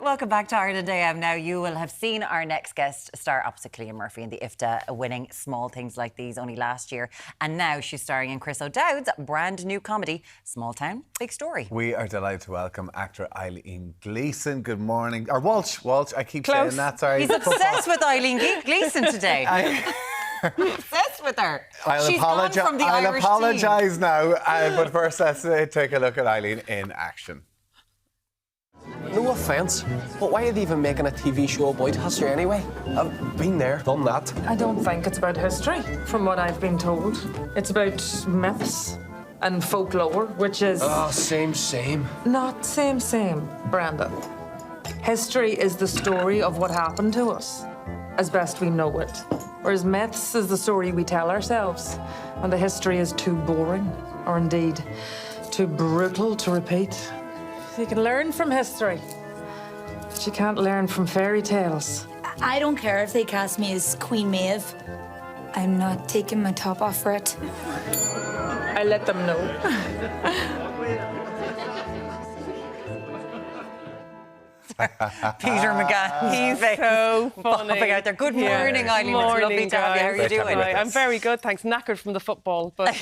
Welcome back to Ireland AM. Now, you will have seen our next guest star opposite Cillian Murphy in the IFTA, winning Small Things Like These only last year. And now she's starring in Chris O'Dowd's brand new comedy, Small Town, Big Story. We are delighted to welcome actor Eileen Gleeson. Good morning. Or Walsh, I keep Close. saying that, sorry. He's obsessed with Eileen Gleeson today. Obsessed with her. She's gone from the I'll Irish apologise team. now, but first let's take a look at Eileen in action. No offence, but why are they even making a TV show about history anyway? I've been there, done that. I don't think it's about history, from what I've been told. It's about myths and folklore, which is... Oh, same. Not same, Brandon. History is the story of what happened to us, as best we know it. Whereas myths is the story we tell ourselves, and the history is too boring, or indeed, too brutal to repeat. You can learn from history, but you can't learn from fairy tales. I don't care if they cast me as Queen Maeve. I'm not taking my top off for it. I let them know. Peter McGann. He's so funny. out there. Good morning, Eileen. It's lovely to have you. How are you doing? I'm very good, thanks. Knackered from the football, but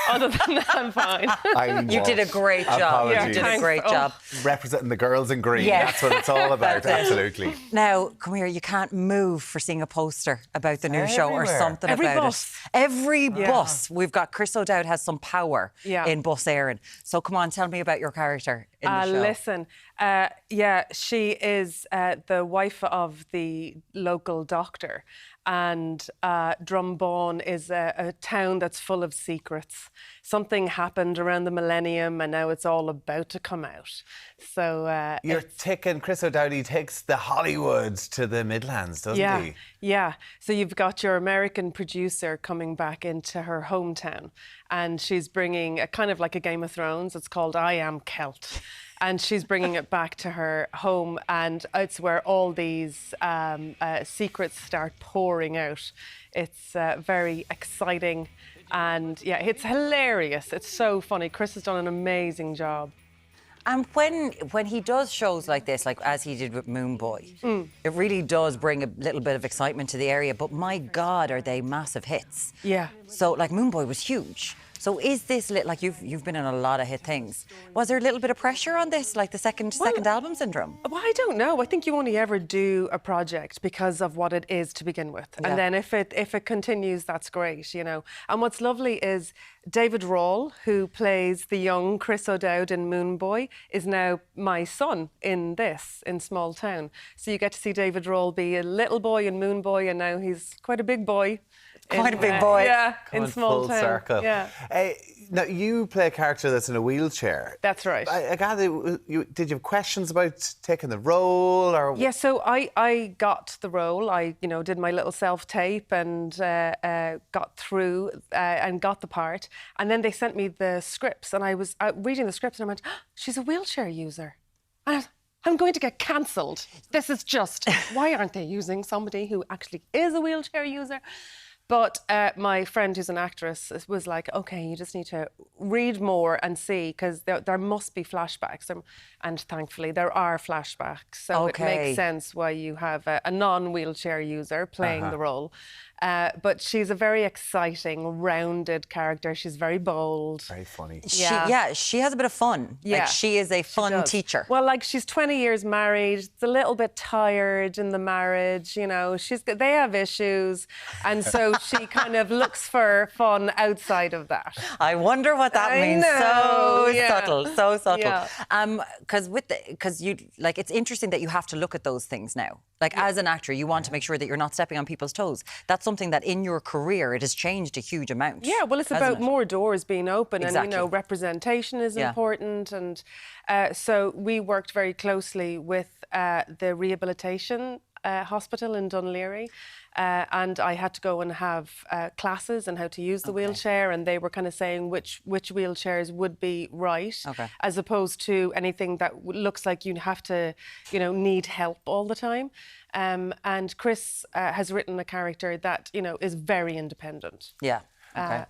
other than that, I'm fine. You did a great job. Apologies. You did a great job. Representing the girls in green. Yeah. That's what it's all about, absolutely. Now, come here, you can't move for seeing a poster about the new show or something Every about bus. it. Every bus. We've got Chris O'Dowd has some power in bus airing. So come on, tell me about your character in the show. Listen, she is the wife of the local doctor, and Drumbawn is a town that's full of secrets. Something happened around the millennium, and now it's all about to come out. So You're taking, Chris O'Dowd, he takes the Hollywood to the Midlands, doesn't he? Yeah. So you've got your American producer coming back into her hometown, and she's bringing a kind of like a Game of Thrones. It's called I Am Celt. And she's bringing it back to her home, and it's where all these secrets start pouring out. It's very exciting, and it's hilarious. It's so funny. Chris has done an amazing job. And when he does shows like this, like as he did with Moon Boy, it really does bring a little bit of excitement to the area. But my God, are they massive hits? Yeah. So like Moon Boy was huge. So is this like you've been in a lot of hit things? Was there a little bit of pressure on this, like the second album syndrome? Well, I don't know. I think you only ever do a project because of what it is to begin with, and then if it continues, that's great, you know. And what's lovely is David Rawle, who plays the young Chris O'Dowd in Moon Boy, is now my son in Small Town. So you get to see David Rawle be a little boy in Moon Boy, and now he's quite a big boy. Quite a big boy. Yeah, in Small full Town. circle. Yeah. Now, you play a character that's in a wheelchair. That's right. I gather, did you have questions about taking the role? Or? Yeah, so I got the role. I, did my little self-tape and got through and got the part. And then they sent me the scripts, and I was reading the scripts, and I went, she's a wheelchair user. And I was, I'm going to get cancelled. This is just, why aren't they using somebody who actually is a wheelchair user? But my friend who's an actress was like, OK, you just need to read more and see, because there must be flashbacks. And thankfully, there are flashbacks. So it makes sense why you have a non-wheelchair user playing the role. But she's a very exciting, rounded character. She's very bold. Very funny. She has a bit of fun. Yeah, like she is a fun teacher. Well, like she's 20 years married. It's a little bit tired in the marriage. They have issues, and so she kind of looks for fun outside of that. I wonder what that means. So subtle. Because you it's interesting that you have to look at those things now. Like as an actor, you want to make sure that you're not stepping on people's toes. That's something that in your career it has changed a huge amount. Yeah, well, it's about more doors being open, and representation is important, and so we worked very closely with the rehabilitation hospital in Dunleary. And I had to go and have classes on how to use the wheelchair, and they were kind of saying which wheelchairs would be right, as opposed to anything that looks like you have to, need help all the time. And Chris has written a character that, is very independent. Yeah.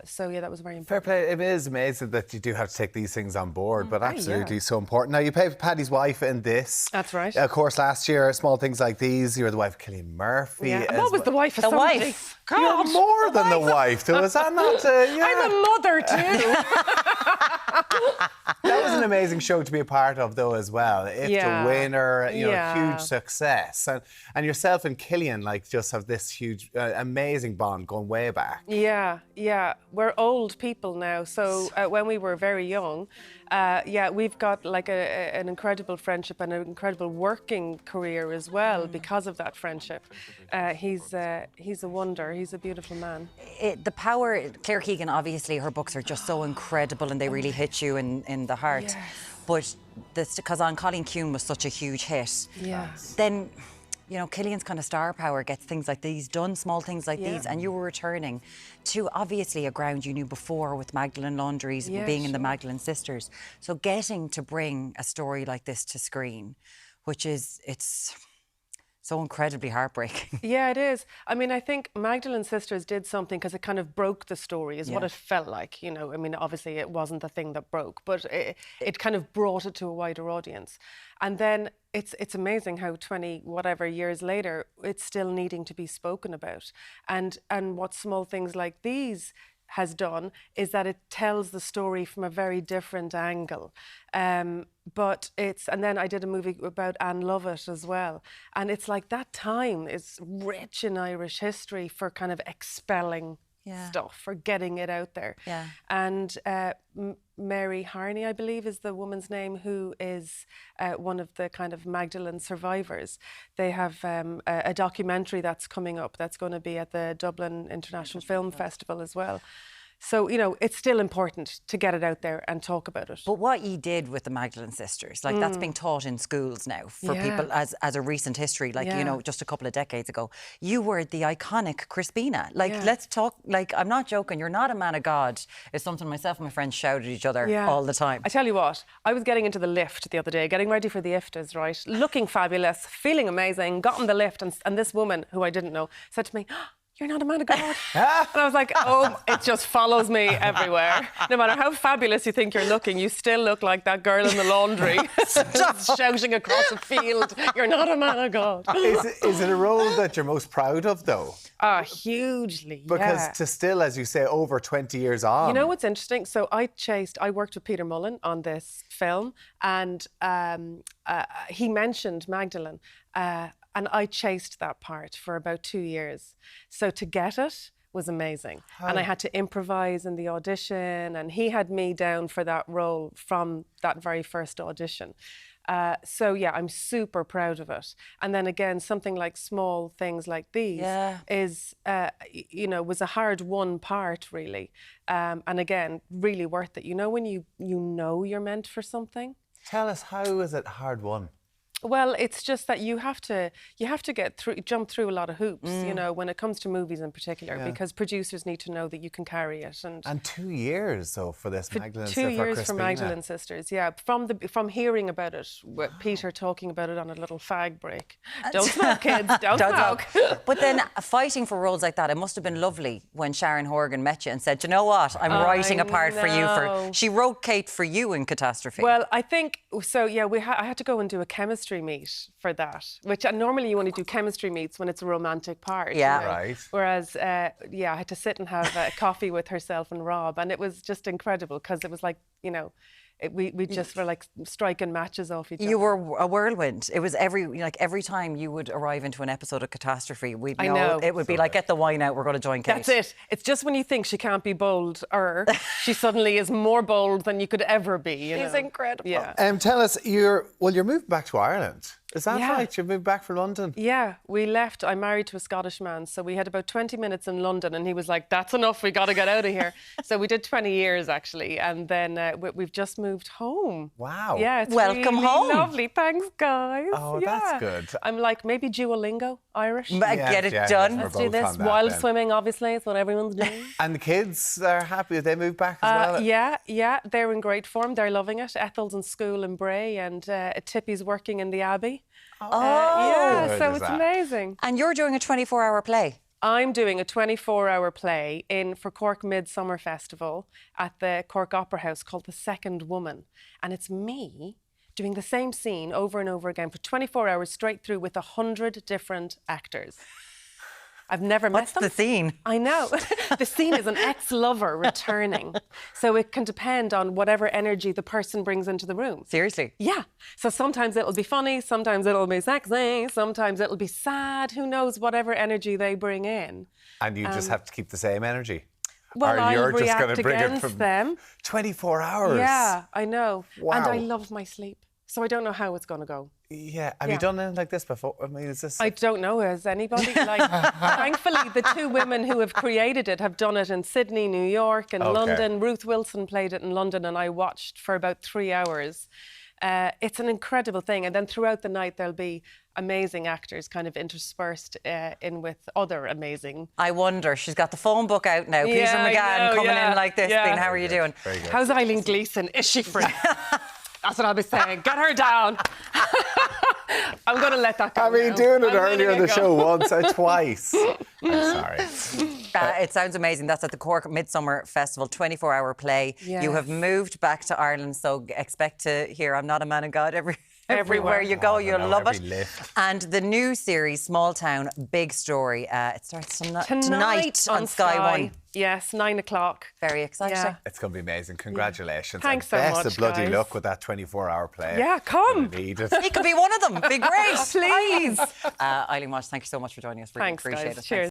So yeah, that was very important. Fair play. It is amazing that you do have to take these things on board, but absolutely so important. Now, you played Paddy's wife in this. That's right. Of course, last year, Small Things Like These, you were the wife of Cillian Murphy. Yeah. What was the wife of The somebody? wife. You're more than the wife, though. Is that not? Yeah. I'm a mother too. That was an amazing show to be a part of, though, as well. If the winner, you know, huge success. And yourself and Cillian, like, just have this huge, amazing bond going way back. Yeah. We're old people now, so when we were very young, we've got like an incredible friendship and an incredible working career as well because of that friendship. He's a wonder. He's a beautiful man. The power, Claire Keegan, obviously, her books are just so incredible and they really hit you in the heart. Yes. But because On Colleen Kuhn was such a huge hit, then, you know, Cillian's kind of star power gets things like these done, small things like these, and you were returning to obviously a ground you knew before with Magdalene Laundries, being in the Magdalene Sisters. So getting to bring a story like this to screen, it's so incredibly heartbreaking. Yeah, it is. I mean, I think Magdalene Sisters did something because it kind of broke the story, is what it felt like. You know, I mean, obviously it wasn't the thing that broke, but it kind of brought it to a wider audience. And then it's amazing how 20 whatever years later, it's still needing to be spoken about. And what Small Things Like These has done is that it tells the story from a very different angle. And then I did a movie about Anne Lovett as well. And it's like that time is rich in Irish history for kind of expelling stuff, for getting it out there. Yeah. And Mary Harney, I believe, is the woman's name, who is one of the kind of Magdalene survivors. They have a documentary that's coming up that's going to be at the Dublin International Film Festival as well. So, you know, it's still important to get it out there and talk about it. But what you did with the Magdalene Sisters, like that's being taught in schools now for people as a recent history, like, you know, just a couple of decades ago. You were the iconic Crispina. Like, let's talk, like, I'm not joking, you're not a man of God, is something myself and my friends shouted at each other all the time. I tell you what, I was getting into the lift the other day, getting ready for the IFTAs, right? Looking fabulous, feeling amazing, got in the lift, and this woman, who I didn't know, said to me, "You're not a man of God." And I was like, oh, it just follows me everywhere. No matter how fabulous you think you're looking, you still look like that girl in the laundry just shouting across a field, "You're not a man of God." Is it a role that you're most proud of, though? Hugely, Because to still, as you say, over 20 years on. You know what's interesting? So I worked with Peter Mullen on this film, and he mentioned Magdalene. And I chased that part for about 2 years. So to get it was amazing. And I had to improvise in the audition, and he had me down for that role from that very first audition. So yeah, I'm super proud of it. And then again, something like Small Things Like These is, you know, was a hard-won part, really. And again, really worth it. You know when you know you're meant for something? Tell us, how is it hard won? Well, it's just that you have to jump through a lot of hoops, you know, when it comes to movies in particular, because producers need to know that you can carry it. And 2 years, though, for this Magdalene Sisters. 2 years for Magdalene Sisters, yeah. From hearing about it, with Peter talking about it on a little fag break. Don't smoke, kids, don't smoke. But then fighting for roles like that, it must have been lovely when Sharon Horgan met you and said, "You know what, I'm writing a part for you." She wrote Kate for you in Catastrophe. Well, I think, so yeah, I had to go and do a chemistry meet for that, which normally you only do chemistry meets when it's a romantic part. Yeah. You know? Right. Whereas, I had to sit and have a coffee with herself and Rob, and it was just incredible because it was like, you know, we just were like striking matches off each other. You were a whirlwind. It was every time you would arrive into an episode of Catastrophe, we'd know it would be like, "Get the wine out, we're going to join Kate." That's it. It's just when you think she can't be bold, she suddenly is more bold than you could ever be. She's incredible. Yeah. Tell us, you're moving back to Ireland. Is that right? You moved back from London? Yeah, we left. I'm married to a Scottish man, so we had about 20 minutes in London, and he was like, "That's enough, we got to get out of here." So we did 20 years, actually, and then we've just moved home. Wow. Yeah, it's Welcome really home. lovely. Thanks, guys. Oh, that's good. I'm like, maybe Duolingo, Irish. Get it done. Let's do this. Wild swimming, obviously, is what everyone's doing. And the kids are happy that they moved back as well? Yeah, they're in great form. They're loving it. Ethel's in school in Bray, and Tippy's working in the Abbey. So it's amazing. And you're doing a 24-hour play. I'm doing a 24-hour play for Cork Midsummer Festival at the Cork Opera House called The Second Woman. And it's me doing the same scene over and over again for 24 hours straight through with 100 different actors. I've never met them. What's the scene? I know. The scene is an ex-lover returning. So it can depend on whatever energy the person brings into the room. Seriously? Yeah. So sometimes it'll be funny, sometimes it'll be sexy, sometimes it'll be sad. Who knows, whatever energy they bring in. And you just have to keep the same energy. Well, or I'll you're just react going to bring it against from them. 24 hours. Yeah, I know. Wow. And I love my sleep. So I don't know how it's going to go. Yeah. Have you done anything like this before? I mean, is this... I don't know. Has anybody? Thankfully, the two women who have created it have done it in Sydney, New York, and London. Ruth Wilson played it in London, and I watched for about 3 hours. It's an incredible thing. And then throughout the night, there'll be amazing actors kind of interspersed in with other amazing... I wonder, she's got the phone book out now. Peter McGann coming in like this, being, how are you doing? How's Eileen Gleeson? Is she free? That's what I'll be saying. Get her down. I'm going to let that go. I mean, doing it earlier in the show once or twice. I'm sorry. It sounds amazing. That's at the Cork Midsummer Festival, 24-hour play. Yes. You have moved back to Ireland, so expect to hear I'm Not a Man of God everywhere you go. You'll love it. Lift. And the new series, Small Town, Big Story, it starts tonight on Sky One. Yes, 9 o'clock. Very exciting. Yeah. It's going to be amazing. Congratulations. Thanks so best much, of bloody guys. luck with that 24-hour play. Yeah, come. Need it. He could be one of them. Be great. Please. Eileen Walsh, thank you so much for joining us. Really Thanks, appreciate guys. it. Cheers.